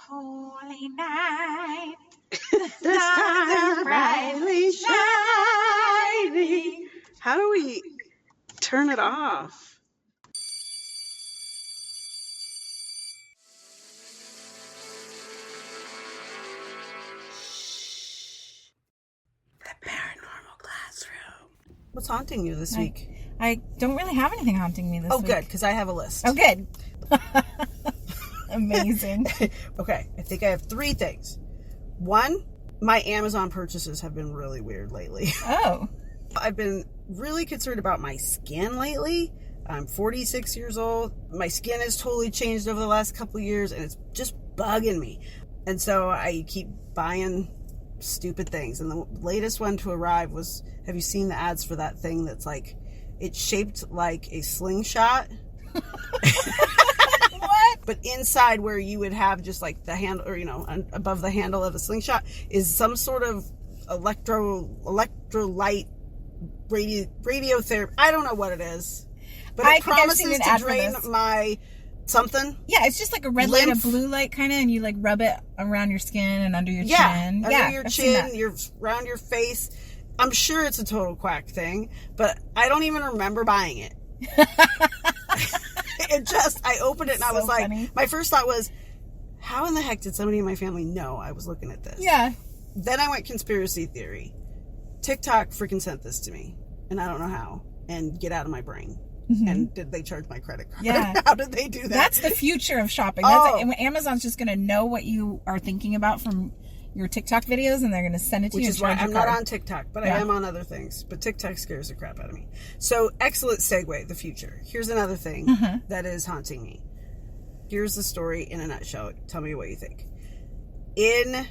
Holy night, The stars are brightly shining. How do we turn it off? The paranormal classroom. What's haunting you this week? I don't really have anything haunting me this week. Oh, good, because I have a list. Oh, good. Amazing. Okay, I think I have 3 things. 1, my Amazon purchases have been really weird lately. Oh. I've been really concerned about my skin lately. I'm 46 years old. My skin has totally changed over the last couple of years, and it's just bugging me. And so I keep buying stupid things. And the latest one to arrive was, have you seen the ads for that thing that's like, it's shaped like a slingshot? What? But inside where you would have just like the handle, or, above the handle of a slingshot is some sort of electrolyte radiotherapy. I don't know what it is, but it promises to drain my something. Yeah, it's just like a red light, a blue light kind of, and you like rub it around your skin and under your chin. Under your chin, around your face. I'm sure it's a total quack thing, but I don't even remember buying it. I opened it and I was like, funny. My first thought was, how in the heck did somebody in my family know I was looking at this? Yeah. Then I went conspiracy theory. TikTok freaking sent this to me, and I don't know how, and get out of my brain. Mm-hmm. And did they charge my credit card? Yeah. How did they do that? That's the future of shopping. That's Amazon's just going to know what you are thinking about from your TikTok videos, and they're going to send it to you. Which is why I'm not on TikTok, but I am on other things. But TikTok scares the crap out of me. So, excellent segue, the future. Here's another thing that is haunting me. Here's the story in a nutshell. Tell me what you think. In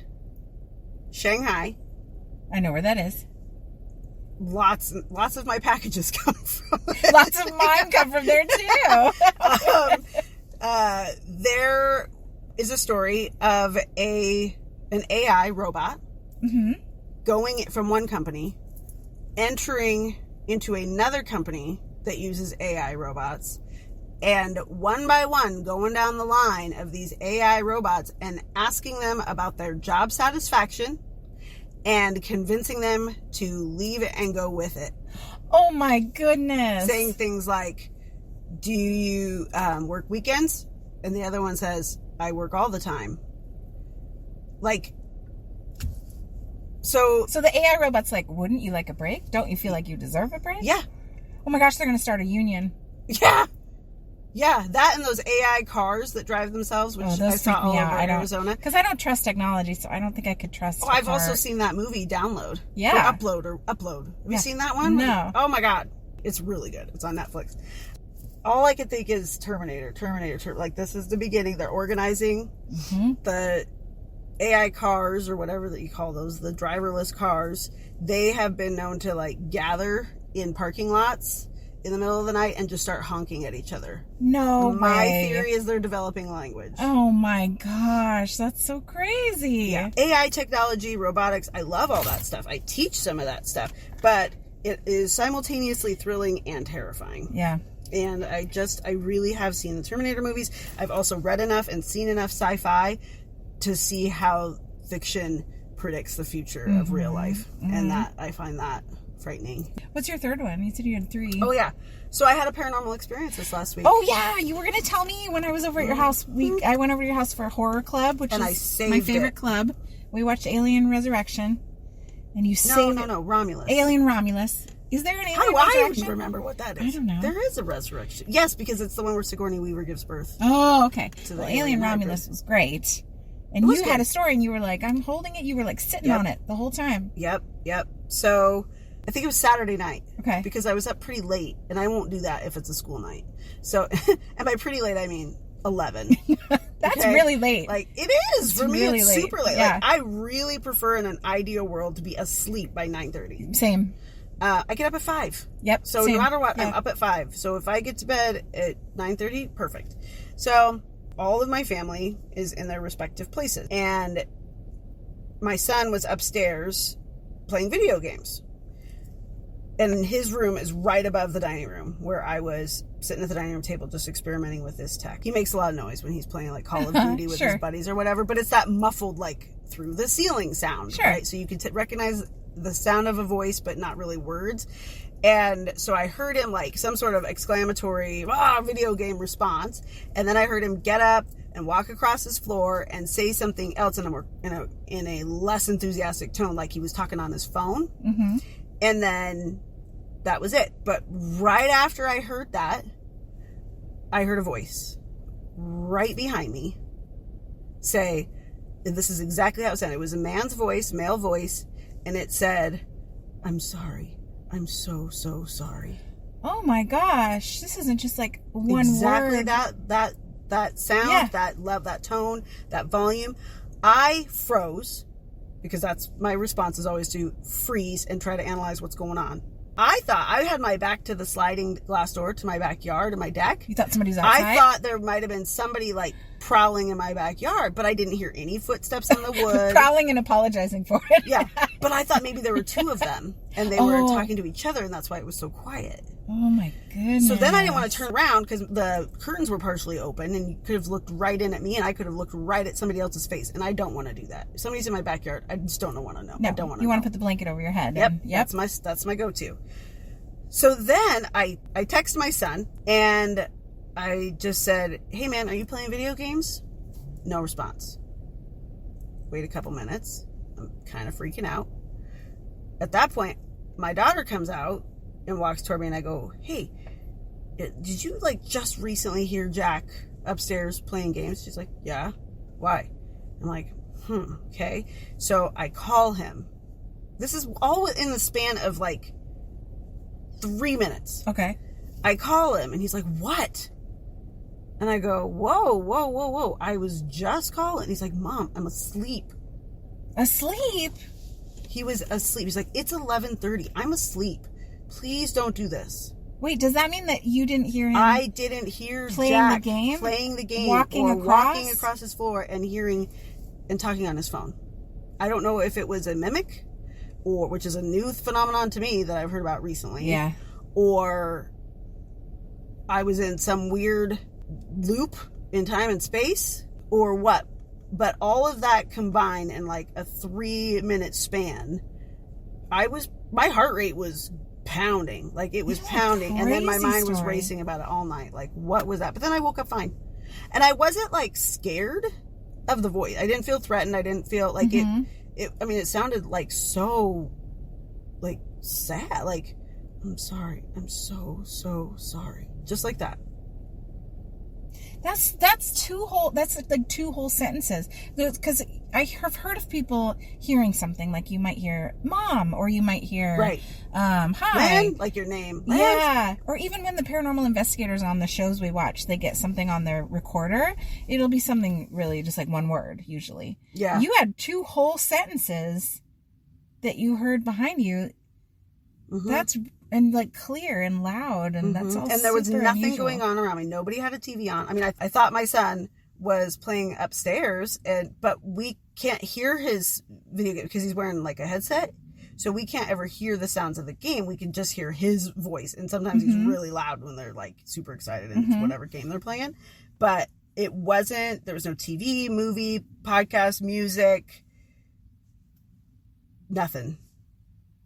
Shanghai. I know where that is. Lots of my packages come from there. Lots of mine come from there, too. There is a story of an AI robot going from one company, entering into another company that uses AI robots, and one by one going down the line of these AI robots and asking them about their job satisfaction and convincing them to leave it and go with it. Oh my goodness. Saying things like, do you work weekends? And the other one says, I work all the time. Like, so the AI robot's like, wouldn't you like a break? Don't you feel like you deserve a break? Yeah. Oh my gosh, they're going to start a union. Yeah. Yeah, that and those AI cars that drive themselves, which I saw all over Arizona. Because I don't trust technology, so I don't think I could trust Oh, I've also seen that movie, Download. Yeah. Or Upload. Have you seen that one? No. Oh my God. It's really good. It's on Netflix. All I could think is Terminator. Like, this is the beginning. They're organizing the AI cars, or whatever that you call those, the driverless cars. They have been known to, like, gather in parking lots in the middle of the night and just start honking at each other. No way. My theory is they're developing language. Oh my gosh, that's so crazy. Yeah. AI technology, robotics, I love all that stuff. I teach some of that stuff, but it is simultaneously thrilling and terrifying. Yeah. And I really have seen the Terminator movies. I've also read enough and seen enough sci-fi to see how fiction predicts the future of real life. And that, I find that frightening. What's your third one? You said you had 3. Oh, yeah. So I had a paranormal experience this last week. Oh, yeah. You were going to tell me when I was over at your house. I went over to your house for a horror club, which is my favorite club. We watched Alien Resurrection. And you saved No, Romulus. Alien Romulus. Is there an alien resurrection? resurrection? I don't remember what that is. I don't know. There is a resurrection. Yes, because it's the one where Sigourney Weaver gives birth. Oh, okay. Well, Alien Romulus was great. And you had a story and you were like, I'm holding it. You were like sitting on it the whole time. Yep. So I think it was Saturday night. Okay. Because I was up pretty late, and I won't do that if it's a school night. So, and by pretty late, I mean 11. That's really late. Like, it is. For me, it's super late. Yeah. Like, I really prefer in an ideal world to be asleep by 9:30. Same. I get up at 5. Yep. So no matter what, I'm up at 5. So if I get to bed at 9:30, perfect. So all of my family is in their respective places. And my son was upstairs playing video games. And his room is right above the dining room where I was sitting at the dining room table just experimenting with this tech. He makes a lot of noise when he's playing like Call of Duty with his buddies or whatever, but it's that muffled like through the ceiling sound, right? So you can recognize the sound of a voice, but not really words. And so I heard him like some sort of exclamatory video game response. And then I heard him get up and walk across his floor and say something else in a less enthusiastic tone, like he was talking on his phone. Mm-hmm. And then that was it. But right after I heard that, I heard a voice right behind me say, and this is exactly how it sounded. It was a man's voice, male voice, and it said, "I'm sorry. I'm so, so sorry." Oh my gosh. This isn't just like one exactly word. That sound, that love, that tone, that volume. I froze, because that's my response is always to freeze and try to analyze what's going on. I thought I had my back to the sliding glass door to my backyard and my deck. You thought somebody was outside? I thought there might have been somebody like prowling in my backyard, but I didn't hear any footsteps in the wood. Prowling and apologizing for it. Yeah, but I thought maybe there were two of them and they were talking to each other, and that's why it was so quiet. Oh my goodness. So then I didn't want to turn around because the curtains were partially open and you could have looked right in at me and I could have looked right at somebody else's face, and I don't want to do that. If somebody's in my backyard, I just don't want to know. No, I don't want to. You want to put the blanket over your head. Yep. That's my go-to. So then I text my son and I just said, "Hey man, are you playing video games?" No response. Wait a couple minutes. I'm kind of freaking out. At that point, my daughter comes out and walks toward me and I go, "Hey, did you like just recently hear Jack upstairs playing games?" She's like, "Yeah." "Why?" I'm like, okay. So I call him. This is all in the span of like 3 minutes. Okay. I call him and he's like, "What?" And I go, whoa. I was just calling. He's like, "Mom, I'm asleep." Asleep? He was asleep. He's like, "It's 11:30. I'm asleep. Please don't do this." Wait, does that mean that you didn't hear him? I didn't hear playing Jack the game? Playing the game. Walking across his floor and hearing and talking on his phone. I don't know if it was a mimic, or which is a new phenomenon to me that I've heard about recently. Yeah. Or I was in some weird loop in time and space, or what. But all of that combined in like a 3-minute span, my heart rate was pounding. Like it was pounding. And then my mind was racing about it all night. Like, what was that? But then I woke up fine. And I wasn't like scared of the voice. I didn't feel threatened. I didn't feel like it sounded like so like sad. Like, "I'm sorry. I'm so, so sorry." Just like that. That's like two whole sentences. Because I have heard of people hearing something like you might hear "mom" or you might hear "hi," Lynn, like your name. Lynn. Yeah, or even when the paranormal investigators on the shows we watch, they get something on their recorder. It'll be something really just like one word usually. Yeah, you had two whole sentences that you heard behind you. Mm-hmm. That's and like clear and loud, and that's all. And there was nothing unusual. going on around me. Nobody had a TV on. I mean, I thought my son was playing upstairs, but we can't hear his video game because he's wearing like a headset, so we can't ever hear the sounds of the game. We can just hear his voice, and sometimes he's really loud when they're like super excited in whatever game they're playing. But it wasn't. There was no TV, movie, podcast, music, nothing.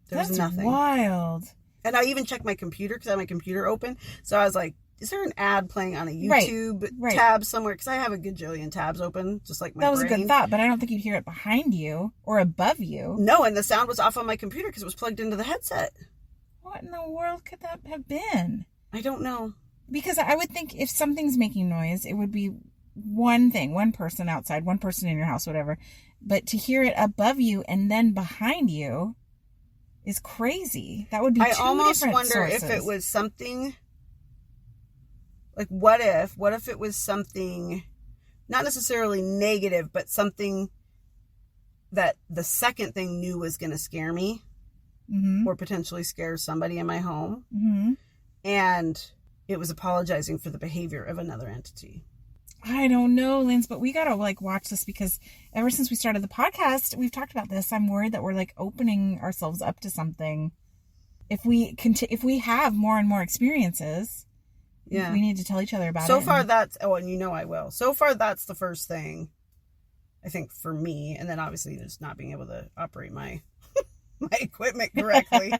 There's nothing. Wild. And I even checked my computer because I had my computer open. So I was like, is there an ad playing on a YouTube tab somewhere? Because I have a gajillion tabs open, just like my brain. That was a good thought, but I don't think you'd hear it behind you or above you. No, and the sound was off on my computer because it was plugged into the headset. What in the world could that have been? I don't know. Because I would think if something's making noise, it would be one thing, one person outside, one person in your house, whatever. But to hear it above you and then behind you is crazy. That would be two different sources. I almost wonder if it was something like, what if it was something not necessarily negative, but something that the second thing knew was going to scare me or potentially scare somebody in my home. And it was apologizing for the behavior of another entity. I don't know, Lindz, but we got to like watch this because ever since we started the podcast, we've talked about this. I'm worried that we're like opening ourselves up to something. if we have more and more experiences, we need to tell each other about it. So far, and I will. So far, that's the first thing, I think, for me. And then obviously just not being able to operate my equipment correctly.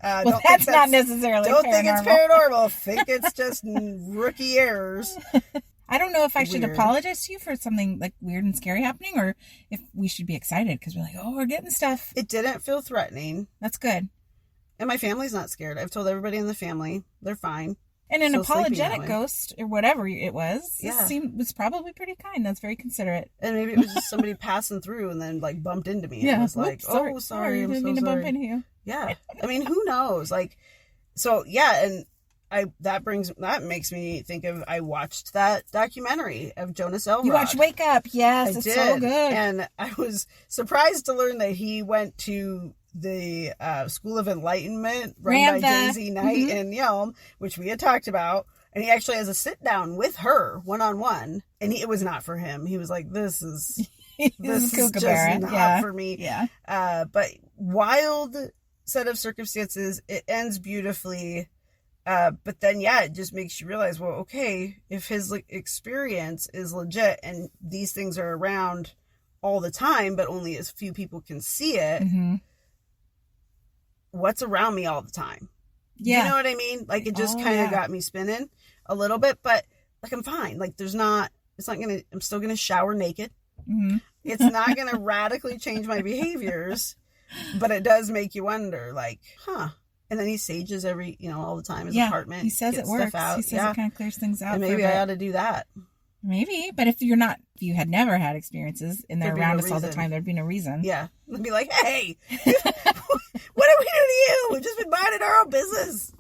That's not necessarily Don't paranormal. think it's paranormal. Think it's just rookie errors. I don't know if I should apologize to you for something like weird and scary happening, or if we should be excited because we're like, oh, we're getting stuff. It didn't feel threatening. That's good. And my family's not scared. I've told everybody in the family they're fine. And an apologetic ghost or whatever it was, was probably pretty kind. That's very considerate. And maybe it was just somebody passing through and then like bumped into me. And was like, sorry, I'm didn't mean to bump into you. Yeah. I mean, who knows? Like, so yeah, and that makes me think of, I watched that documentary of Jonas Elrod. You watched Wake Up. Yes, it's so good. And I was surprised to learn that he went to the School of Enlightenment run by Jay-Z Knight and Yelm, which we had talked about. And he actually has a sit down with her one-on-one. And it was not for him. He was like, this is just not for me. Yeah. But wild set of circumstances. It ends beautifully. But then, it just makes you realize, well, okay, if his experience is legit and these things are around all the time, but only as few people can see it, what's around me all the time? Yeah. You know what I mean? Like, it just kind of got me spinning a little bit, but like, I'm fine. Like, I'm still going to shower naked. Mm-hmm. It's not going to radically change my behaviors, but it does make you wonder, like, And then he sages all the time in his apartment. He says it works. He says it kind of clears things out. And maybe I ought to do that. Maybe, but if you had never had experiences and they're around us all the time, there'd be no reason. Yeah. I'd be like, hey, what did we do to you? We've just been minding our own business.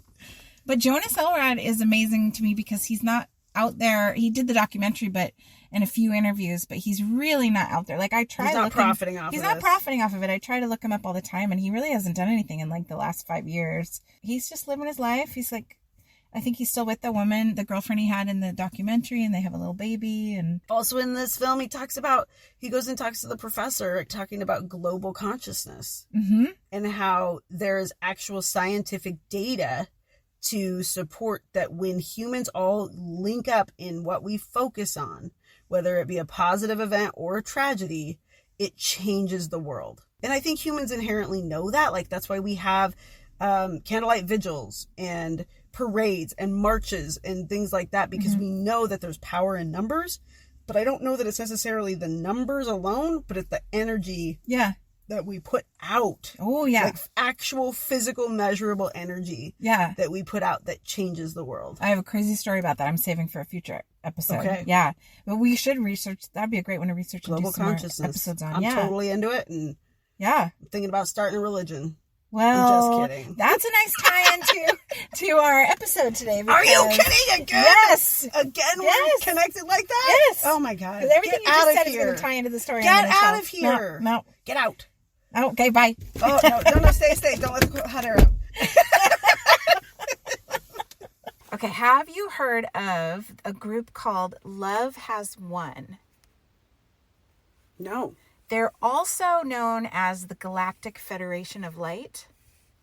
But Jonas Elrod is amazing to me because he's not out there. He did the documentary, and a few interviews, but he's really not out there. Like, I try. He's not profiting off of it. I try to look him up all the time, and he really hasn't done anything in like the last 5 years. He's just living his life. He's like, I think he's still with the woman, the girlfriend he had in the documentary, and they have a little baby. And also in this film, he goes and talks to the professor, talking about global consciousness and how there is actual scientific data to support that when humans all link up in what we focus on, whether it be a positive event or a tragedy, it changes the world. And I think humans inherently know that. Like, that's why we have candlelight vigils and parades and marches and things like that, because we know that there's power in numbers. But I don't know that it's necessarily the numbers alone, but it's the energy that we put out. Oh, yeah. Like actual physical measurable energy that we put out that changes the world. I have a crazy story about that. I'm saving for a future episode. Okay. Yeah. But we should research. That'd be a great one to research global and do some consciousness. more episodes on. I'm totally into it. And I'm thinking about starting a religion. Well, I'm just kidding. That's a nice tie-in to our episode today. Are you kidding again? Yes. Again, we're connected like that? Yes. Oh my God. Because everything you just said is going to tie into the story. Get out of here. No. Get out. Okay, bye. Oh, no, stay. Don't let the hot air out. Okay, have you heard of a group called Love Has Won? No. They're also known as the Galactic Federation of Light.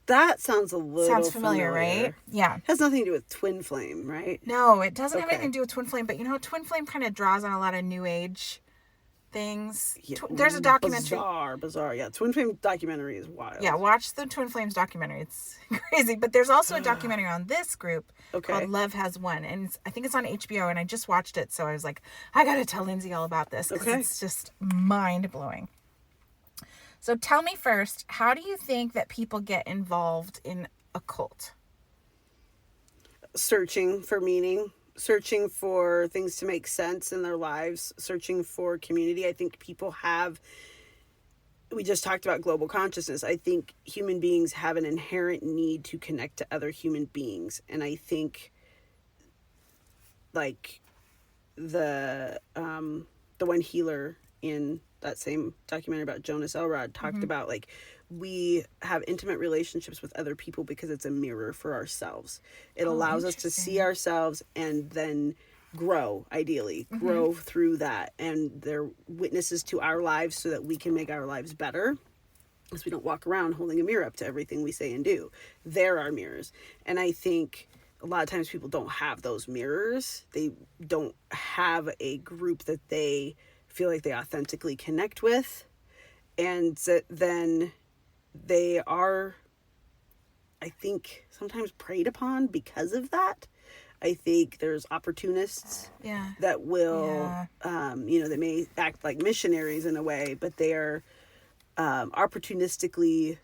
That sounds a little Sounds familiar, right? Yeah. Has nothing to do with twin flame, right? No, it doesn't have anything to do with twin flame, but twin flame kind of draws on a lot of new age things. Yeah, there's a documentary. Bizarre. Yeah, twin flame documentary is wild. Yeah, watch the Twin Flames documentary. It's crazy. But there's also a documentary on this group called Love Has Won. And I think it's on HBO, and I just watched it. So I was like, I got to tell Lindsay all about this because it's just mind-blowing. So tell me first, how do you think that people get involved in a cult? Searching for meaning. Searching for things to make sense in their lives, searching for community. I think people we just talked about global consciousness. I think human beings have an inherent need to connect to other human beings. And I think like the one healer in that same documentary about Jonas Elrod talked about, like, we have intimate relationships with other people because it's a mirror for ourselves. It allows us to see ourselves and then grow, ideally, grow through that. And they're witnesses to our lives so that we can make our lives better. Because we don't walk around holding a mirror up to everything we say and do. They're our mirrors. And I think a lot of times people don't have those mirrors. They don't have a group that they feel like they authentically connect with. And then they are, I think, sometimes preyed upon because of that. I think there's opportunists that will, they may act like missionaries in a way, but they are opportunistically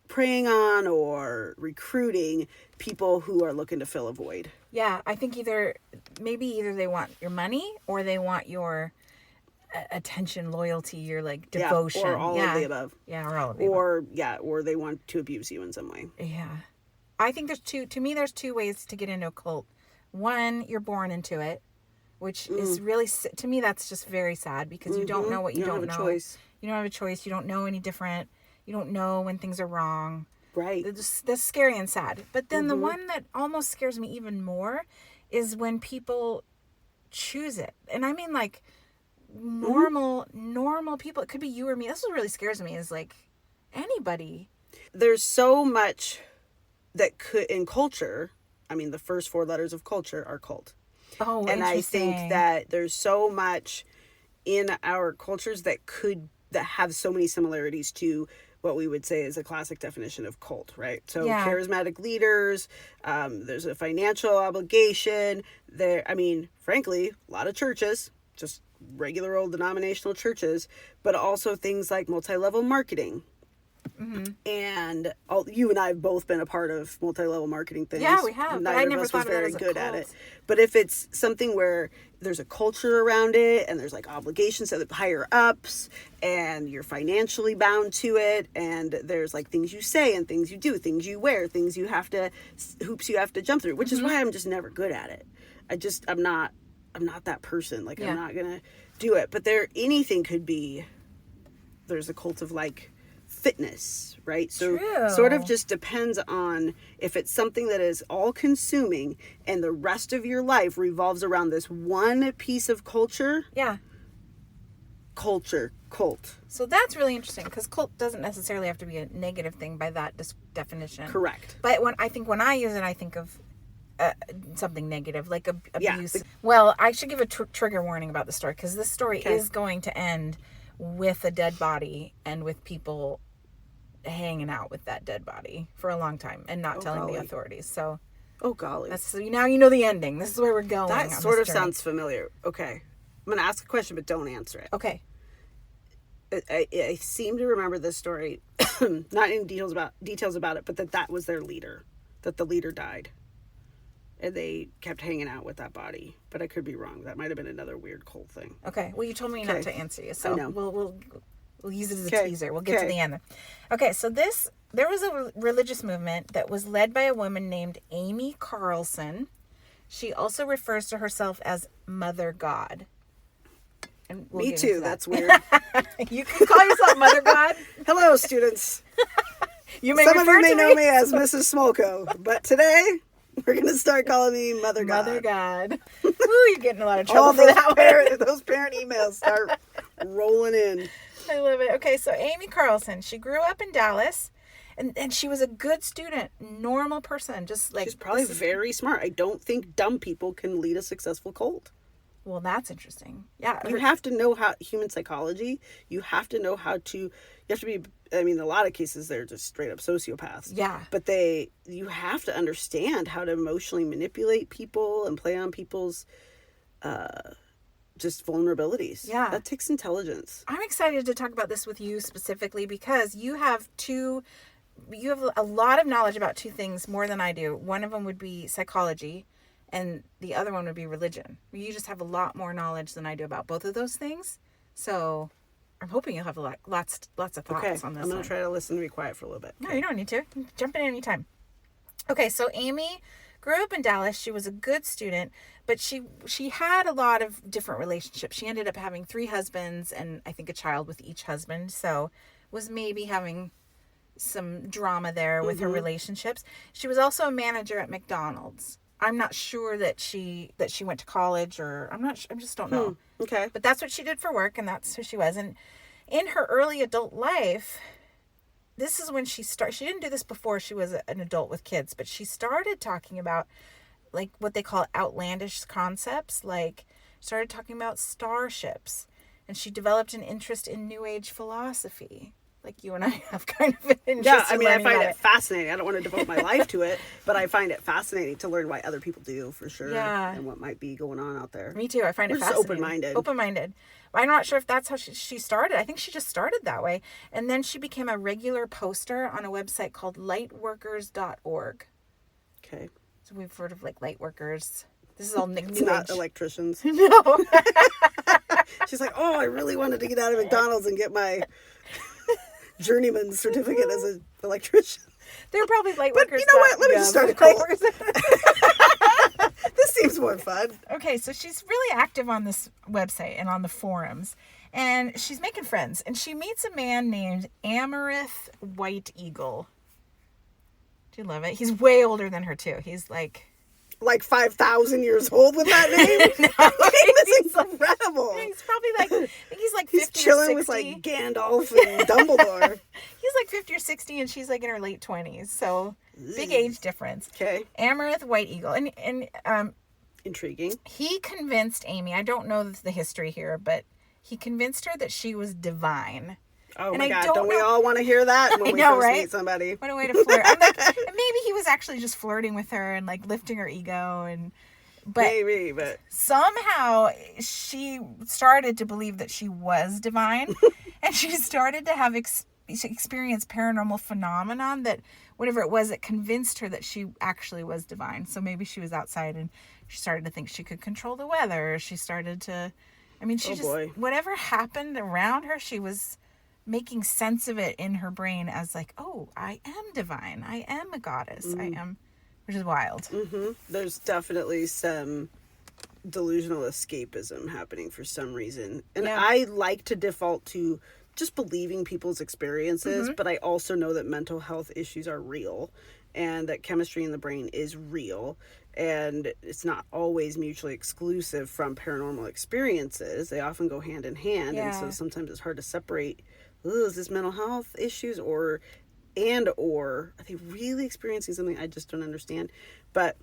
preying on or recruiting people who are looking to fill a void. Yeah, I think either they want your money or they want your attention, loyalty, your like devotion. Or all of the above. Yeah, or all of the above. Or they want to abuse you in some way. Yeah. I think there's two ways to get into a cult. One, you're born into it, which is really, to me, that's just very sad because you don't know what you don't know. Choice. You don't have a choice. You don't know any different. You don't know when things are wrong. Right. That's scary and sad. But then the one that almost scares me even more is when people choose it. And I mean like normal people. It could be you or me. That's what really scares me is like anybody. There's so much that could, in culture, I mean, the first 4 letters of culture are cult. Oh, and I think that there's so much in our cultures that have so many similarities to what we would say is a classic definition of cult, right? So charismatic leaders, there's a financial obligation there. I mean, frankly, a lot of churches, just regular old denominational churches, but also things like multi-level marketing. And you and I have both been a part of multi-level marketing things. Yeah, we have. Neither of us was very good at it. But if it's something where there's a culture around it and there's like obligations to the higher ups and you're financially bound to it and there's like things you say and things you do, things you wear, hoops you have to jump through, which is why I'm just never good at it. I'm not that person. Like I'm not going to do it. But anything could be, there's a cult of like fitness, right? So sort of just depends on if it's something that is all consuming and the rest of your life revolves around this one piece of culture. Yeah. Cult. So that's really interesting because cult doesn't necessarily have to be a negative thing by that definition. Correct. But when I use it, I think of something negative like abuse. Yeah. Well, I should give a trigger warning about the story because this story is going to end with a dead body and with people hanging out with that dead body for a long time and not telling the authorities. So, now you know the ending. This is where we're going. That sort of sounds familiar. Okay, I'm going to ask a question, but don't answer it. Okay. I seem to remember this story, not in details about it, but that was their leader, that the leader died. And they kept hanging out with that body. But I could be wrong. That might have been another weird cult thing. Okay. Well, you told me not to answer you. So we'll use it as a teaser. We'll get to the end. Okay. So there was a religious movement that was led by a woman named Amy Carlson. She also refers to herself as Mother God. And me too. That's weird. You can call yourself Mother God. Hello, students. Some of you may know me as Mrs. Smolko. But today, we're going to start calling me Mother God. Mother God. Ooh, you're getting a lot of trouble for that one. Those parent emails start rolling in. I love it. Okay, so Amy Carlson, she grew up in Dallas, and she was a good student, normal person, just like... She's probably very smart. I don't think dumb people can lead a successful cult. Well, that's interesting. Yeah. You have to know human psychology. You have to know you have to be, I mean, in a lot of cases, they're just straight up sociopaths. Yeah. But you have to understand how to emotionally manipulate people and play on people's just vulnerabilities. Yeah. That takes intelligence. I'm excited to talk about this with you specifically because you have a lot of knowledge about two things more than I do. One of them would be psychology. And the other one would be religion. You just have a lot more knowledge than I do about both of those things. So I'm hoping you'll have lots of thoughts on this. I'm going to try to listen and be quiet for a little bit. No, you don't need to. Jump in anytime. Okay, so Amy grew up in Dallas. She was a good student, but she had a lot of different relationships. She ended up having 3 husbands and I think a child with each husband. So was maybe having some drama there with her relationships. She was also a manager at McDonald's. I'm not sure that she went to college or I just don't know. Okay. But that's what she did for work and that's who she was. And in her early adult life, this is when she didn't do this before she was an adult with kids, but she started talking about like what they call outlandish concepts, like started talking about starships, and she developed an interest in New Age philosophy. Like you and I have kind of an interest. Yeah, I mean, I in find it fascinating. I don't want to devote my life to it, but I find it fascinating to learn why other people do, for sure. Yeah. And what might be going on out there. Me too. I find We're it just fascinating. open-minded. Open-minded. I'm not sure if that's how she started. I think she just started that way. And then she became a regular poster on a website called lightworkers.org. Okay. So we've heard of like lightworkers. This is all new It's not age. electricians. No. She's like, oh, I really wanted to get out of McDonald's and get my journeyman certificate as an electrician. They're probably lightworkers. But you know what? Let me just start a cult. This seems more fun. Okay, so she's really active on this website and on the forums. And she's making friends. And she meets a man named Amaranth White Eagle. Do you love it? He's way older than her, too. He's like 5,000 years old with that name? It's incredible. He's probably like, I think he's like 50 He's chilling or 60. with like Gandalf and Dumbledore. He's like 50 or 60 and she's like in her late 20s. So big age difference. Okay. Amaranth White Eagle. And Intriguing. he convinced Amy, I don't know the history here, but he convinced her that she was divine. Oh And my I God, don't don't we know- all want to hear that when I we know, first right? meet somebody? What a way to flirt. I'm like, and maybe he was actually just flirting with her and like lifting her ego but Maybe, but somehow she started to believe that she was divine and she started to have experience paranormal phenomenon that whatever it was, it convinced her that she actually was divine. So maybe she was outside and she started to think she could control the weather. She started to, whatever happened around her, she was making sense of it in her brain as like, oh, I am divine. I am a goddess. I am, which is wild. Mm-hmm. There's definitely some delusional escapism happening for some reason. And I like to default to just believing people's experiences, but I also know that mental health issues are real and that chemistry in the brain is real. And it's not always mutually exclusive from paranormal experiences. They often go hand in hand. Yeah. And so sometimes it's hard to separate, is this mental health issues or are they really experiencing something I just don't understand? But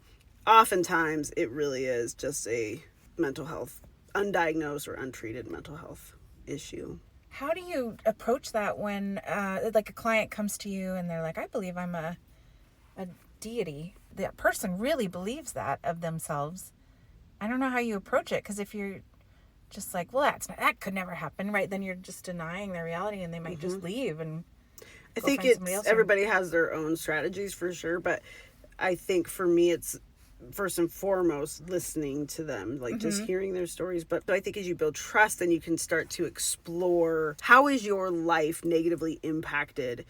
oftentimes it really is just a mental health, undiagnosed or untreated mental health issue. How do you approach that when like a client comes to you and they're like, I believe I'm a deity? That person really believes that of themselves. I don't know how you approach it, because if you're just like, well, that could never happen, right? Then you're just denying their reality and they might just leave and I think everybody has their own strategies for sure, but I think for me it's first and foremost listening to them, like just hearing their stories. But I think as you build trust, then you can start to explore how is your life negatively impacted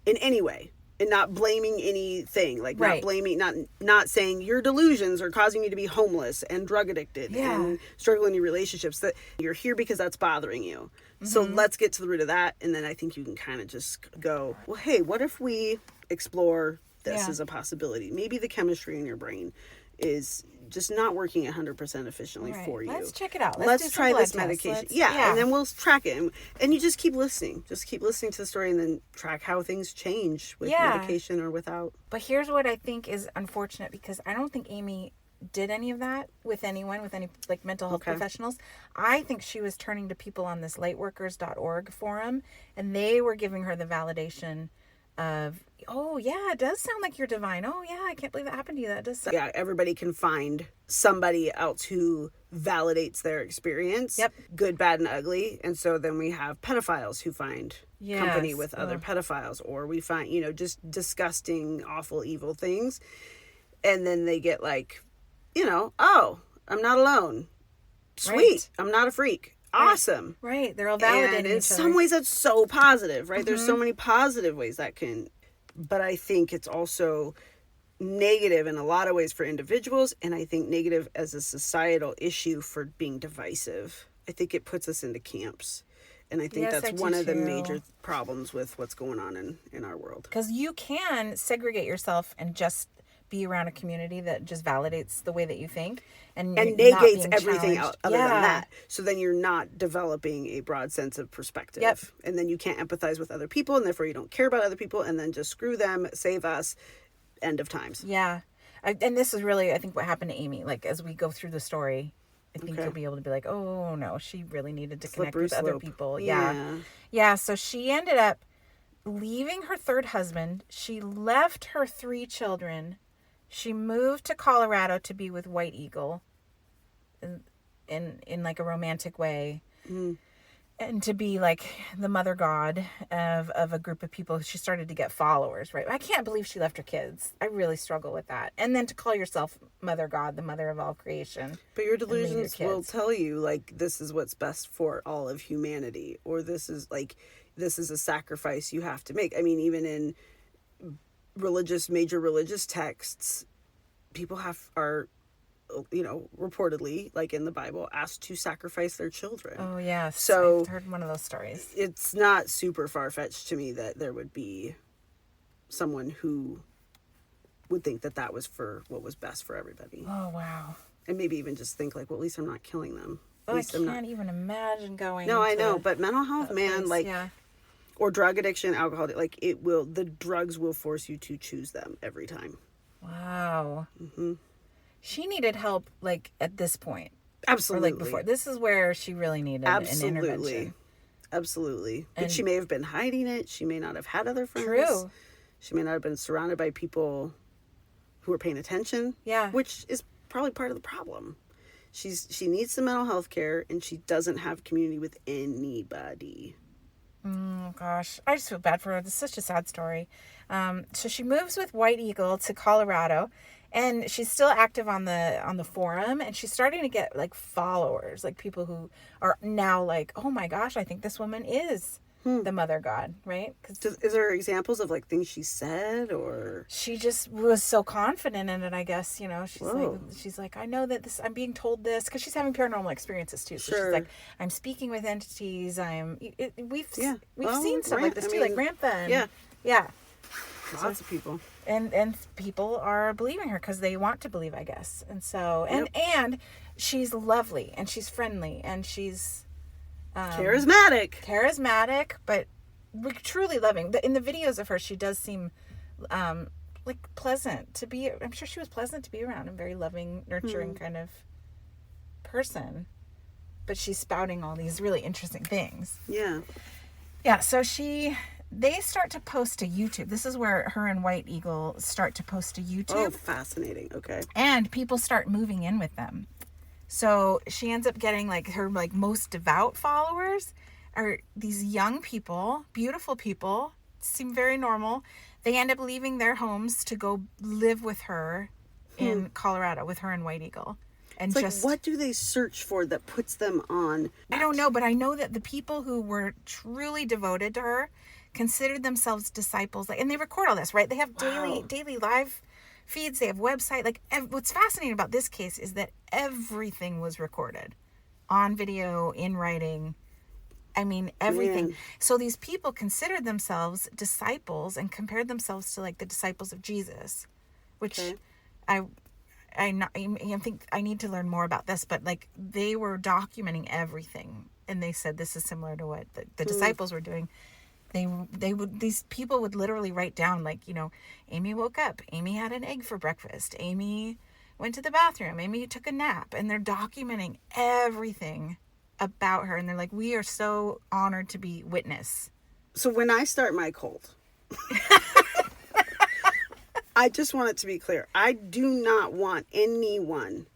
in any way. And not blaming anything, like not blaming, not saying your delusions are causing you to be homeless and drug addicted and struggling in your relationships, that you're here because that's bothering you. So let's get to the root of that. And then I think you can kind of just go, well, hey, what if we explore this as a possibility? Maybe the chemistry in your brain is just not working 100% efficiently for you. Let's check it out. Let's try this medication. And then we'll track it. And you just keep listening. Just keep listening to the story and then track how things change with medication or without. But here's what I think is unfortunate, because I don't think Amy did any of that with anyone, with any like mental health professionals. I think she was turning to people on this lightworkers.org forum, and they were giving her the validation of, oh yeah, it does sound like you're divine. Oh yeah, I can't believe that happened to you. That does sound... Yeah, everybody can find somebody else who validates their experience. Yep. Good, bad, and ugly. And so then we have pedophiles who find company with other pedophiles, or we find, just disgusting, awful, evil things. And then they get like, oh, I'm not alone. Sweet. I'm not a freak. Awesome. Right. They're all validating and in each other. some ways that's so positive, right? There's so many positive ways that can, but I think it's also negative in a lot of ways for individuals, and I think negative as a societal issue for being divisive. I think it puts us into camps, and I think that's one of the major problems with what's going on in our world. Because you can segregate yourself and just be around a community that just validates the way that you think and not negates being everything challenged. other than that. So then you're not developing a broad sense of perspective. Yep. And then you can't empathize with other people, and therefore you don't care about other people, and then just screw them, save us, end of times. Yeah. And this is really, I think, what happened to Amy. Like, as we go through the story, I think you'll be able to be like, oh, no, she really needed to connect with other people. Yeah. Yeah, so she ended up leaving her third husband. She left her 3 children. She moved to Colorado to be with White Eagle in like a romantic way. And to be like the mother god of a group of people. She started to get followers, right? I can't believe she left her kids. I really struggle with that. And then to call yourself mother god, the mother of all creation. But your delusions will tell you, like, this is what's best for all of humanity. Or this is a sacrifice you have to make. I mean, even in major religious texts, people are reportedly, like in the Bible, asked to sacrifice their children. Oh, yes. So I've heard one of those stories. It's not super far-fetched to me that there would be someone who would think that was for what was best for everybody. Oh, wow. And maybe even just think like, well, at least I'm not killing them. I can't even imagine going. No, I know, but mental health, man, like, or drug addiction, alcohol, like the drugs will force you to choose them every time. Wow. She needed help, like, at this point. Absolutely. Or, like, before. This is where she really needed an intervention. Absolutely. But she may have been hiding it. She may not have had other friends. True. She may not have been surrounded by people who are paying attention. Yeah. Which is probably part of the problem. She needs some mental health care, and she doesn't have community with anybody. Oh, gosh. I just feel bad for her. This is such a sad story. So she moves with White Eagle to Colorado. And she's still active on the forum, and she's starting to get like followers, like people who are now like, oh my gosh, I think this woman is the mother god, right? Is there examples of like things she said, or she just was so confident in it? I guess she's like, I know that I'm being told this, because she's having paranormal experiences too. So she's like, I'm speaking with entities. We've seen stuff like this too, like Ramtha. Yeah. Lots of people. And people are believing her because they want to believe, I guess. And so, and she's lovely, and she's friendly, and she's charismatic, but truly loving. In the videos of her, she does seem like pleasant to be. I'm sure she was pleasant to be around, and very loving, nurturing kind of person. But she's spouting all these really interesting things. Yeah. So they start to post to YouTube. This is where her and White Eagle start to post to YouTube. Oh, fascinating. Okay. And people start moving in with them. So she ends up getting like her like most devout followers are these young people, beautiful people, seem very normal. They end up leaving their homes to go live with her in Colorado, with her and White Eagle. And it's like, what do they search for that puts them on? I don't know, but I know that the people who were truly devoted to her considered themselves disciples, and they record all this, right? They have daily live feeds. They have website. Like, what's fascinating about this case is that everything was recorded on video, in writing. I mean, everything. Man. So these people considered themselves disciples and compared themselves to like the disciples of Jesus, which I think I need to learn more about this, but like they were documenting everything, and they said this is similar to what the disciples were doing. These people would literally write down, like, Amy woke up, Amy had an egg for breakfast, Amy went to the bathroom, Amy took a nap, and they're documenting everything about her, and they're like, we are so honored to be witness. So when I start my cult, I just want it to be clear, I do not want anyone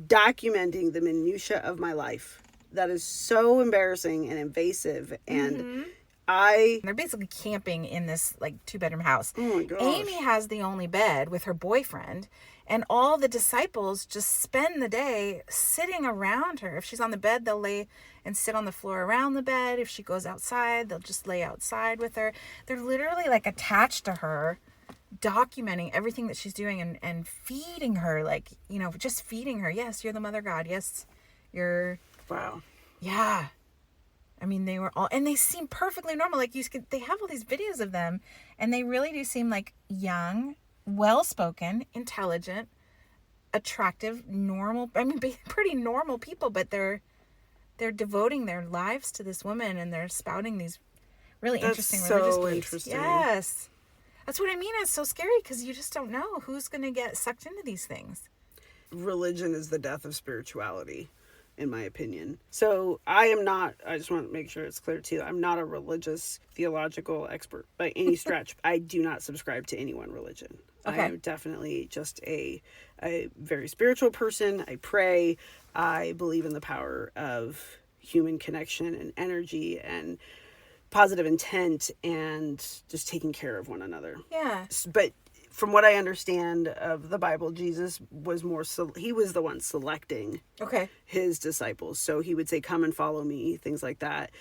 documenting the minutia of my life. That is so embarrassing and invasive, and they're basically camping in this like 2-bedroom house. Oh my gosh. Amy has the only bed with her boyfriend, and all the disciples just spend the day sitting around her. If she's on the bed, they'll lay and sit on the floor around the bed. If she goes outside, they'll just lay outside with her. They're literally like attached to her, documenting everything that she's doing and feeding her, like, just feeding her. Yes, you're the mother god. Yes, you're... Wow. Yeah. I mean, they were all, and they seem perfectly normal. Like they have all these videos of them, and they really do seem like young well-spoken, intelligent, attractive, normal, pretty normal people, but they're devoting their lives to this woman, and they're spouting these really interesting religious beliefs. Interesting. Yes. That's what I mean. It's so scary because you just don't know who's going to get sucked into these things. Religion is the death of spirituality, in my opinion. So I just want to make sure it's clear to you, I'm not a religious theological expert by any stretch. I do not subscribe to any one religion. Okay. I am definitely just a very spiritual person. I pray. I believe in the power of human connection and energy and positive intent and just taking care of one another. Yeah. But from what I understand of the Bible, Jesus was he was the one selecting his disciples. So he would say, come and follow me, things like that.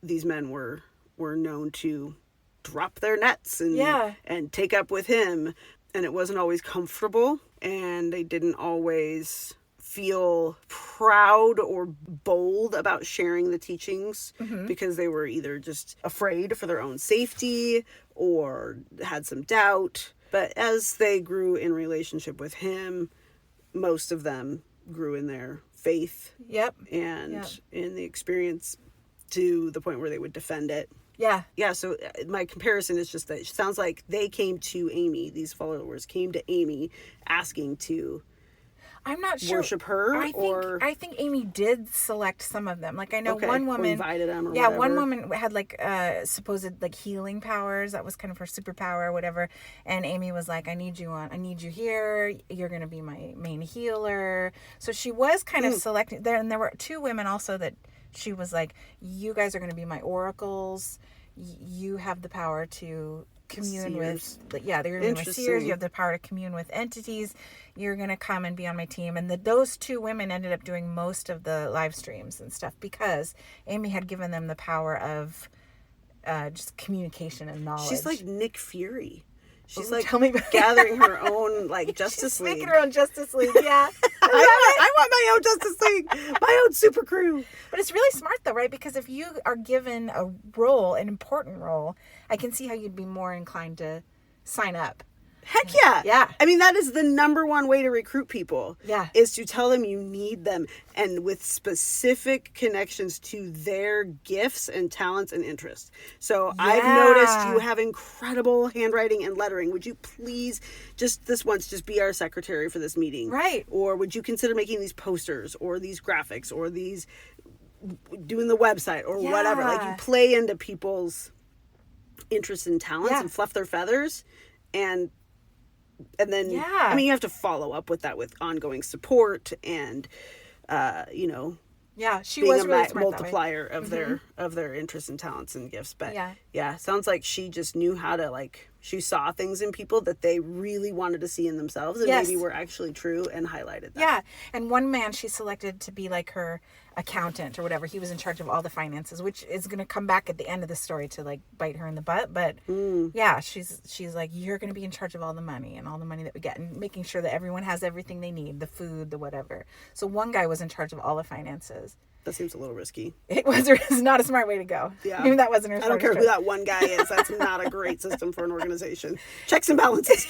These men were known to drop their nets and take up with him. And it wasn't always comfortable, and they didn't always feel proud or bold about sharing the teachings because they were either just afraid for their own safety or had some doubt. But as they grew in relationship with him, most of them grew in their faith. Yep. And in the experience to the point where they would defend it. Yeah. Yeah, so my comparison is just that it sounds like they came to Amy, these followers came to Amy asking to I'm not sure. Worship her? I think Amy did select some of them. Like, I know one woman... Or invited them or whatever. One woman had, like, supposed, like, healing powers. That was kind of her superpower or whatever. And Amy was like, I need you here. You're going to be my main healer. So she was kind of selecting... And there were two women also that she was like, you guys are going to be my oracles. You have the power to commune with... Yeah, they're going to be my seers. You have the power to commune with entities. You're going to come and be on my team. And those two women ended up doing most of the live streams and stuff because Amy had given them the power of just communication and knowledge. She's like Nick Fury. She's gathering her own Justice League. Making her own Justice League, yeah. I want my own Justice League, my own super crew. But it's really smart though, right? Because if you are given a role, an important role, I can see how you'd be more inclined to sign up. Heck yeah. Yeah. I mean, that is the number one way to recruit people. Yeah. Is to tell them you need them and with specific connections to their gifts and talents and interests. So yeah. I've noticed you have incredible handwriting and lettering. Would you please just be our secretary for this meeting? Right. Or would you consider making these posters or these graphics or these doing the website or whatever? Like you play into people's interests and talents and fluff their feathers and then, I mean, you have to follow up with that with ongoing support and, she being was really a multiplier of their interests and talents and gifts. But sounds like she just knew how to she saw things in people that they really wanted to see in themselves and maybe were actually true and highlighted that. Yeah. And one man she selected to be like her accountant or whatever. He was in charge of all the finances, which is going to come back at the end of the story to bite her in the butt. But she's like, you're going to be in charge of all the money and all the money that we get and making sure that everyone has everything they need, the food, the whatever. So one guy was in charge of all the finances. That seems a little risky. It's not a smart way to go. Yeah. Maybe that wasn't her. I don't care who that one guy is. That's not a great system for an organization. Checks and balances.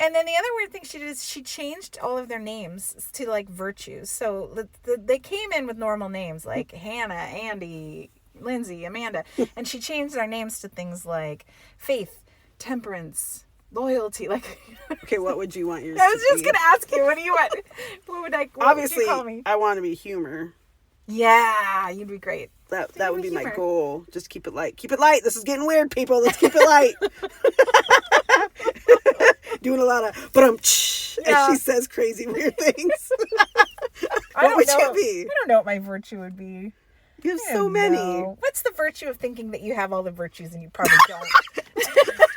And then the other weird thing she did is she changed all of their names to virtues. So they came in with normal names like Hannah, Andy, Lindsay, Amanda. And she changed their names to things like faith, temperance, loyalty. Okay, what would you want yours I was just going to ask you, what do you want? What would you call me? I want to be humor. Yeah, you'd be great. That would be my goal. Just keep it light. Keep it light. This is getting weird, people. Let's keep it light. Doing a lot of and she says crazy weird things. What would you be? I don't know what my virtue would be. You have so many. What's the virtue of thinking that you have all the virtues and you probably don't?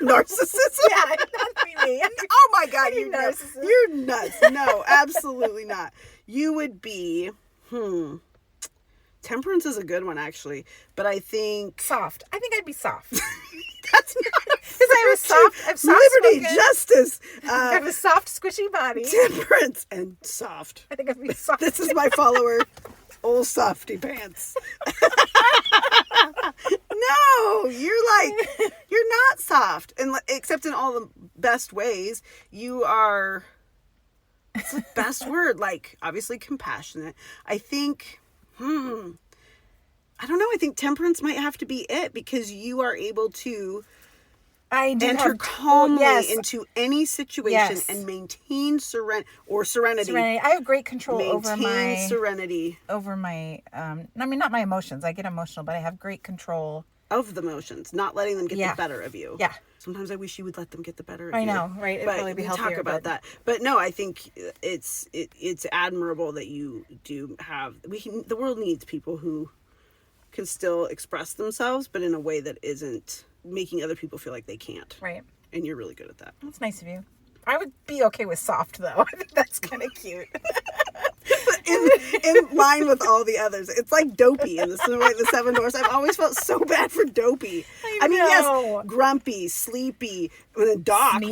Narcissism? Yeah, that'd be me. Oh my God, you're narcissist. You're nuts. No, absolutely not. You would be, temperance is a good one, actually. But I think... Soft. I think I'd be soft. That's not because I have soft liberty, spoken. Justice. I have a soft, squishy body. Temperance and soft. I think I'd be soft. This is my follower, old softy pants. No, you're not soft. And except in all the best ways, you are, it's the best word, like, obviously compassionate. I think, I don't know. I think temperance might have to be it, because you are able to enter calmly into any situation and maintain serenity. I have great control over my serenity. Over my, I mean, not my emotions. I get emotional, but I have great control of the emotions, not letting them get the better of you. Yeah. Sometimes I wish you would let them get the better of you. I know, right? It'd probably be healthier. Talk about that. But no, I think it's admirable that you do have. The world needs people who can still express themselves, but in a way that isn't making other people feel like they can't. Right. And you're really good at that. That's nice of you. I would be okay with soft, though. I think that's kind of cute. in line with all the others. It's like Dopey in the Seven Dwarfs. I've always felt so bad for Dopey. I mean, yes, grumpy, sleepy. And then Doc,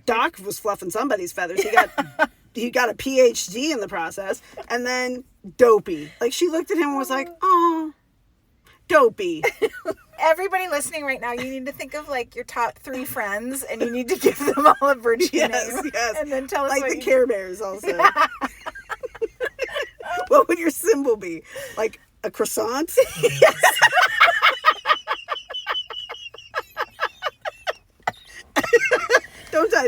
Doc was fluffing somebody's feathers. He got a PhD in the process. And then Dopey. Like, she looked at him and was like, oh, Dopey. Everybody listening right now, you need to think of like your top 3 friends, and you need to give them all a virtue name. Yes. And then tell us like what the Care Bears also. What would your symbol be? Like a croissant? Yes. Don't die.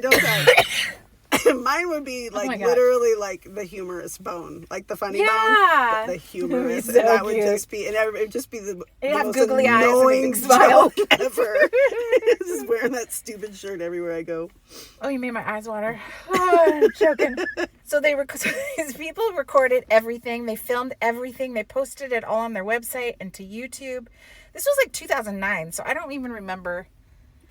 Mine would be like literally like the humorous bone, like the funny bone, the humorous. So and that would just be, and it would just be the most annoying joke ever. Just wearing that stupid shirt everywhere I go. Oh, you made my eyes water. Oh, I'm joking. So these people recorded everything. They filmed everything. They posted it all on their website and to YouTube. This was like 2009, so I don't even remember.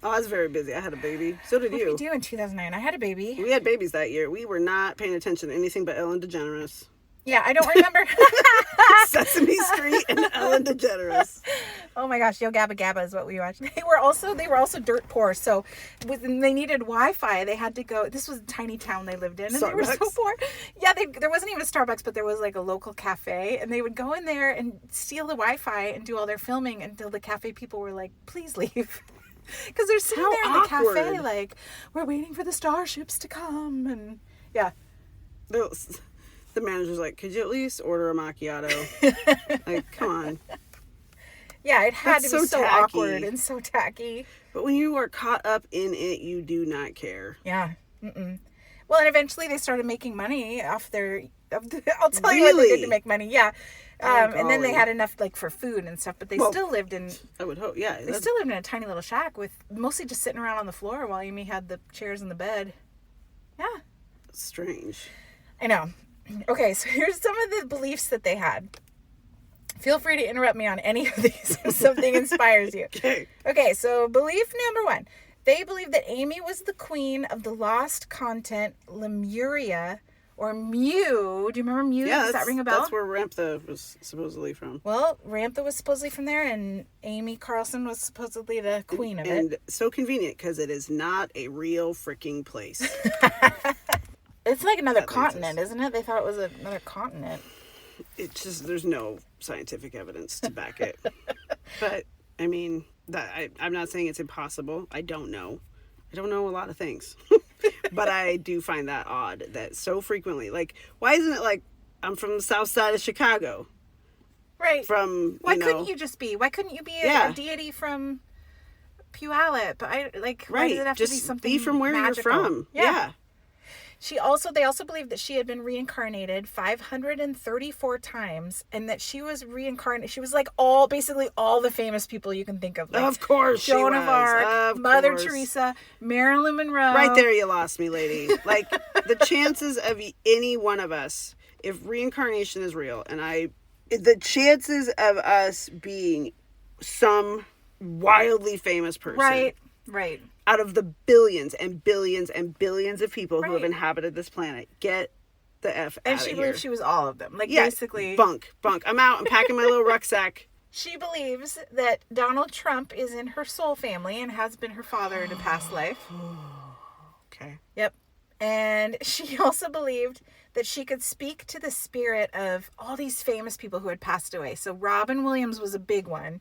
Oh, I was very busy. I had a baby. So did you. What did you do in 2009? I had a baby. We had babies that year. We were not paying attention to anything but Ellen DeGeneres. Yeah, I don't remember. Sesame Street and Ellen DeGeneres. Oh my gosh, Yo Gabba Gabba is what we watched. They were also dirt poor. So when they needed Wi-Fi, they had to go. This was a tiny town they lived in, and they were so poor. Yeah, there wasn't even a Starbucks, but there was like a local cafe, and they would go in there and steal the Wi-Fi and do all their filming until the cafe people were like, "Please leave." Because they're sitting there in the cafe, like, we're waiting for the starships to come, and yeah. The manager's like, could you at least order a macchiato? Like, come on. Yeah, it had to be so awkward and so tacky. But when you are caught up in it, you do not care. Yeah. Mm-mm. Well, and eventually they started making money off their... I'll tell you what they did to make money. Yeah. And then they had enough like for food and stuff, but they still lived in... I would hope, yeah. They still lived in a tiny little shack with mostly just sitting around on the floor while Amy had the chairs and the bed. Yeah. Strange. I know. Okay, so here's some of the beliefs that they had. Feel free to interrupt me on any of these if something inspires you. Okay, so belief number 1. They believed that Amy was the queen of the lost content Lemuria, or Mew. Do you remember Mew? Yeah, does that ring a bell? That's where Ramtha was supposedly from. Well, Ramtha was supposedly from there, and Amy Carlson was supposedly the queen of it. And so convenient, because it is not a real freaking place. It's like another continent, isn't it? They thought it was another continent. It's just, there's no scientific evidence to back it. But, I mean, I'm not saying it's impossible. I don't know. I don't know a lot of things. But I do find that odd that so frequently, like, why isn't it like, I'm from the south side of Chicago? Right. Why couldn't you just be? Why couldn't you be a deity from Puyallup? Why does it have to be something be from where magical? You're from. Yeah. They also believed that she had been reincarnated 534 times, and that she was reincarnated. She was like basically all the famous people you can think of. Like of course, Joan of Arc, Mother Teresa, Marilyn Monroe. Right there, you lost me, lady. Like the chances of any one of us, if reincarnation is real, the chances of us being some wildly famous person, right. Out of the billions and billions and billions of people who have inhabited this planet, get the F out of here. And she believed she was all of them. Like, basically... Bunk. I'm out. I'm packing my little rucksack. She believes that Donald Trump is in her soul family and has been her father in a past life. Okay. Yep. And she also believed that she could speak to the spirit of all these famous people who had passed away. So Robin Williams was a big one.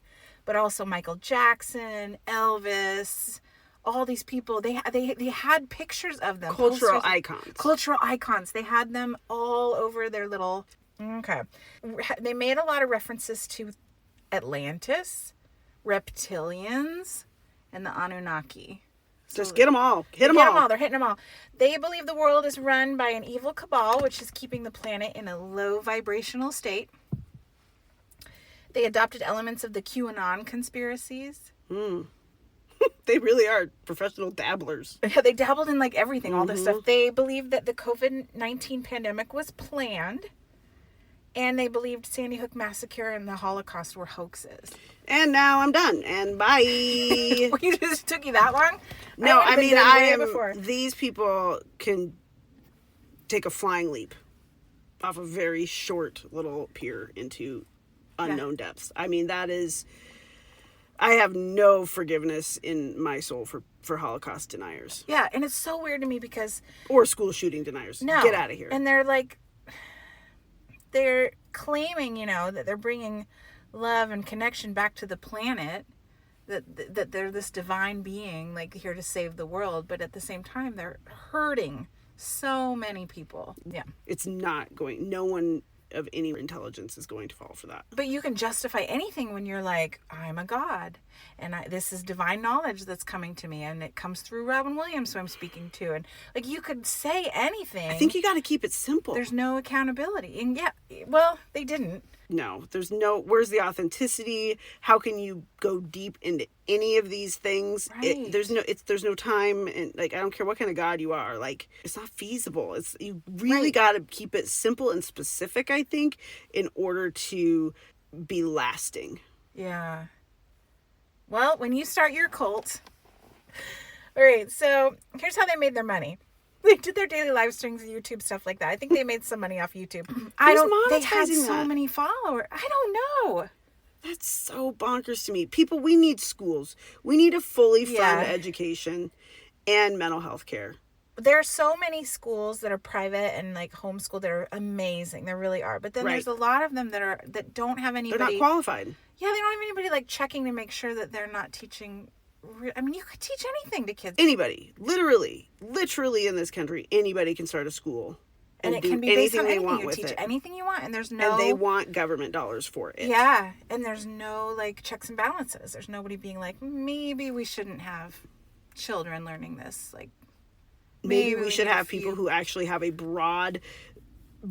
but also Michael Jackson, Elvis, all these people. They had pictures of them. Cultural icons. Cultural icons. They had them all over their little... Okay. They made a lot of references to Atlantis, reptilians, and the Anunnaki. Just get them all. Hit them all. They're hitting them all. They believe the world is run by an evil cabal, which is keeping the planet in a low vibrational state. They adopted elements of the QAnon conspiracies. They really are professional dabblers. Yeah, they dabbled in like everything, all this stuff. They believed that the COVID-19 pandemic was planned. And they believed Sandy Hook Massacre and the Holocaust were hoaxes. And now I'm done. And bye. It just took you that long? No, I mean, these people can take a flying leap off a very short little pier into unknown depths. I mean, I have no forgiveness in my soul for Holocaust deniers. Yeah, and it's so weird to me because... Or school shooting deniers. No. Get out of here. And they're like... They're claiming, that they're bringing love and connection back to the planet, that they're this divine being, like, here to save the world, but at the same time, they're hurting so many people. Yeah. It's not going... No one of any intelligence is going to fall for that. But you can justify anything when you're like, I'm a god, and this is divine knowledge that's coming to me, and it comes through Robin Williams, who I'm speaking to, and like you could say anything. I think you got to keep it simple. There's no accountability, and well, they didn't. No, where's the authenticity? How can you go deep into any of these things? Right. There's no time, and like, I don't care what kind of God you are, like, it's not feasible. You really got to keep it simple and specific, I think, in order to be lasting. Yeah. Well, when you start your cult, all right, so here's how they made their money. They did their daily live streams, YouTube, stuff like that. I think they made some money off YouTube. They had so many followers. I don't know. That's so bonkers to me. People, we need schools. We need a fully fund education and mental health care. There are so many schools that are private and like homeschool that are amazing. There really are. But then there's a lot of them that don't have anybody. They're not qualified. Yeah, they don't have anybody like checking to make sure that they're not teaching. I mean, you could teach anything to kids. Anybody, literally in this country, anybody can start a school and it can be based on anything you teach, anything you want, and there's no. And they want government dollars for it. Yeah, and there's no like checks and balances. There's nobody being like, maybe we shouldn't have children learning this. Like, maybe we should have people who actually have a broad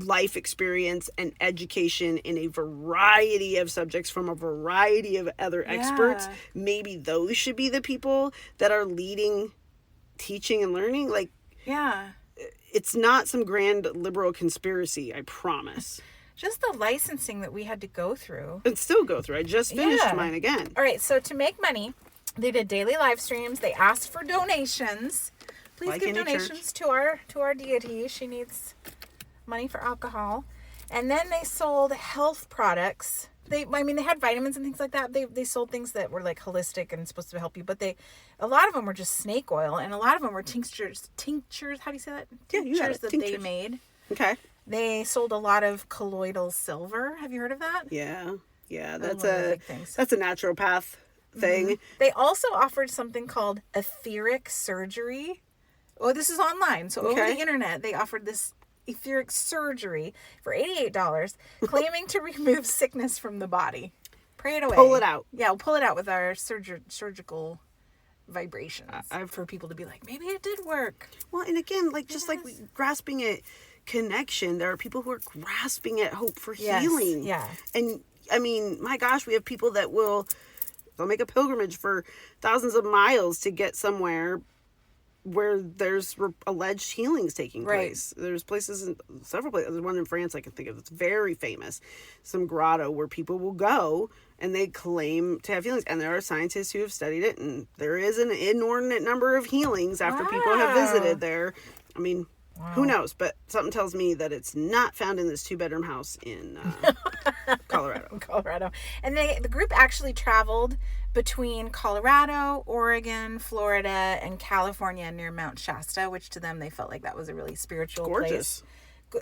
life experience and education in a variety of subjects from a variety of other experts. Maybe those should be the people that are leading teaching and learning. Like, it's not some grand liberal conspiracy, I promise. Just the licensing that we had to go through. And still go through. I just finished mine again. All right, so to make money, they did daily live streams. They asked for donations. Please give donations to our deity. She needs money for alcohol. And then they sold health products. They had vitamins and things like that. They sold things that were like holistic and supposed to help you, but a lot of them were just snake oil, and a lot of them were tinctures. How do you say that? Tinctures that they made. Okay. They sold a lot of colloidal silver. Have you heard of that? Yeah. That's a naturopath thing. Mm-hmm. They also offered something called etheric surgery. Oh, this is online. So over the internet, they offered this etheric surgery for $88, claiming to remove sickness from the body. Pray it away. Pull it out. Yeah, we'll pull it out with our surgical vibrations for people to be like, maybe it did work. Well, and again, like just like grasping at connection, there are people who are grasping at hope for healing. Yeah. And I mean, my gosh, we have people that they'll make a pilgrimage for thousands of miles to get somewhere where there's alleged healings taking place. There's several places. There's one in France I can think of that's very famous. Some grotto where people will go and they claim to have healings. And there are scientists who have studied it, and there is an inordinate number of healings after people have visited there. I mean, who knows? But something tells me that it's not found in this 2-bedroom house in Colorado. And the group actually traveled between Colorado, Oregon, Florida, and California near Mount Shasta, which to them they felt like that was a really spiritual place.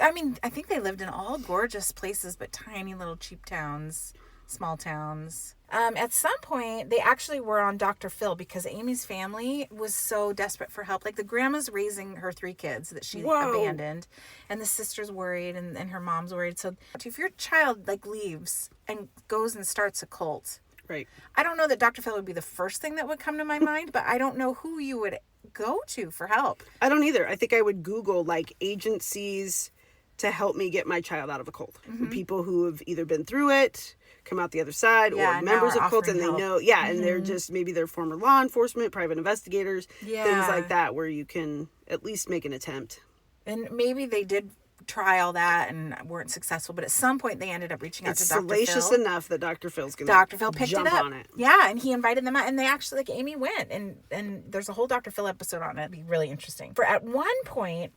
I mean, I think they lived in all gorgeous places, but tiny little cheap towns. small towns. At some point, they actually were on Dr. Phil because Amy's family was so desperate for help. Like, the grandma's raising her 3 kids that she abandoned, and the sister's worried, and her mom's worried. So if your child, like, leaves and goes and starts a cult, right? I don't know that Dr. Phil would be the first thing that would come to my mind, but I don't know who you would go to for help. I don't either. I think I would Google, like, agencies to help me get my child out of a cult. People who have either been through it, come out the other side, or members of cults, and they know, and they're just, maybe they're former law enforcement, private investigators, things like that, where you can at least make an attempt. And maybe they did try all that and weren't successful, but at some point they ended up reaching out to Dr. Phil. It's salacious enough that Dr. Phil's going to Dr. Phil picked jump it up on it. Yeah, and he invited them out, and they actually, like, Amy went, and there's a whole Dr. Phil episode on it. It'd be really interesting. For at one point,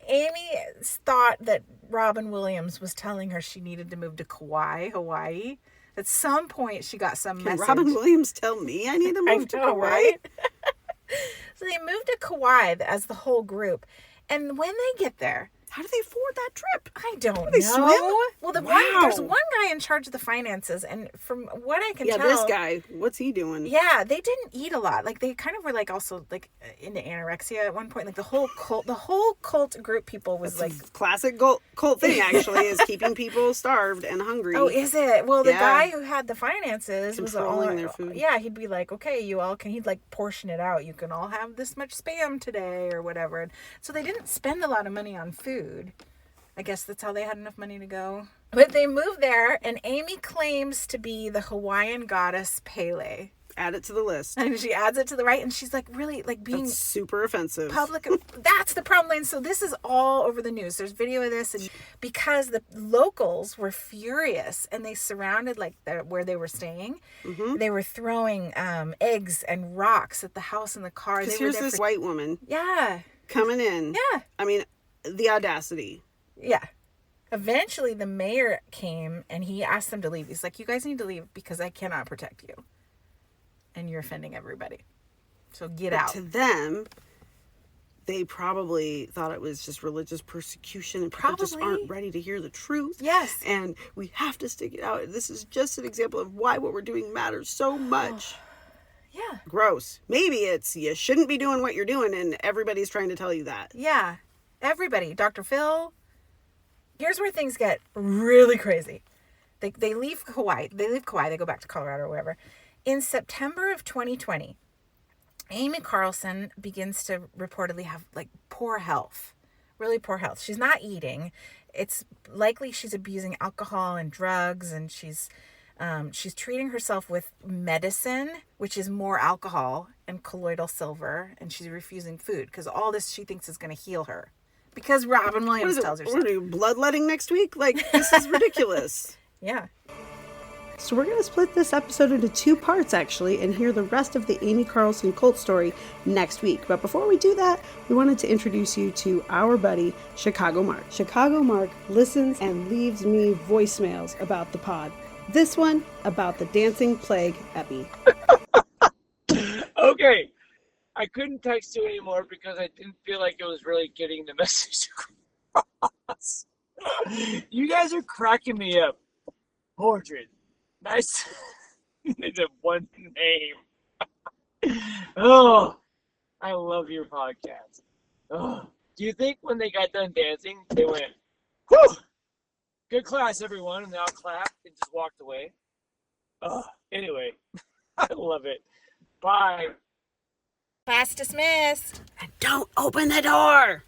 Amy thought that Robin Williams was telling her she needed to move to Kauai, Hawaii. At some point, she got some message. Robin Williams tell me I need to move to Kauai? Right? So they moved to Kauai as the whole group. And when they get there, how do they afford that trip? I don't know. They swim? Well, there's one guy in charge of the finances, and from what I can tell, this guy, what's he doing? Yeah, they didn't eat a lot. Like, they kind of were, like, also, like, into anorexia at one point. Like, the whole cult group people was That's like, classic cult thing, actually, is keeping people starved and hungry. Oh, is it? Well, the guy who had the finances was controlling their food. Yeah, he'd be like, okay, you all can. He'd, like, portion it out. You can all have this much Spam today or whatever. And so they didn't spend a lot of money on food. I guess that's how they had enough money to go. But they moved there, and Amy claims to be the Hawaiian goddess Pele. Add it to the list. And she adds it to the right, and she's like, really, like, being... That's super offensive. Public... That's the problem, Lane. So this is all over the news. There's video of this, and because the locals were furious, and they surrounded, like, where they were staying. They were throwing eggs and rocks at the house and the car. Because here's this white woman. Yeah. Coming in. Yeah. I mean, the audacity. Yeah. Eventually, the mayor came, and he asked them to leave. He's like, you guys need to leave because I cannot protect you. And you're offending everybody. So get out. To them, they probably thought it was just religious persecution, and people just aren't ready to hear the truth. Yes. And we have to stick it out. This is just an example of why what we're doing matters so much. Yeah. Gross. Maybe it's you shouldn't be doing what you're doing, and everybody's trying to tell you that. Yeah. Everybody. Dr. Phil. Here's where things get really crazy. They leave Hawaii. They go back to Colorado or wherever. In September of 2020, Amy Carlson begins to reportedly have, like, poor health. Really poor health. She's not eating. It's likely she's abusing alcohol and drugs, and she's treating herself with medicine, which is more alcohol and colloidal silver, and she's refusing food because all this she thinks is going to heal her. Because Robin Williams tells her so. We're going to do bloodletting next week? Like, this is ridiculous. Yeah. So we're going to split this episode into 2 parts, actually, and hear the rest of the Amy Carlson cult story next week. But before we do that, we wanted to introduce you to our buddy, Chicago Mark. Chicago Mark listens and leaves me voicemails about the pod. This one about the dancing plague epi. Okay. I couldn't text you anymore because I didn't feel like it was really getting the message across. You guys are cracking me up. Mordred. Nice. It's a one name. Oh, I love your podcast. Oh. Do you think when they got done dancing, they went, whew, good class, everyone, and they all clapped and just walked away? Oh, anyway, I love it. Bye. Class dismissed. And don't open the door.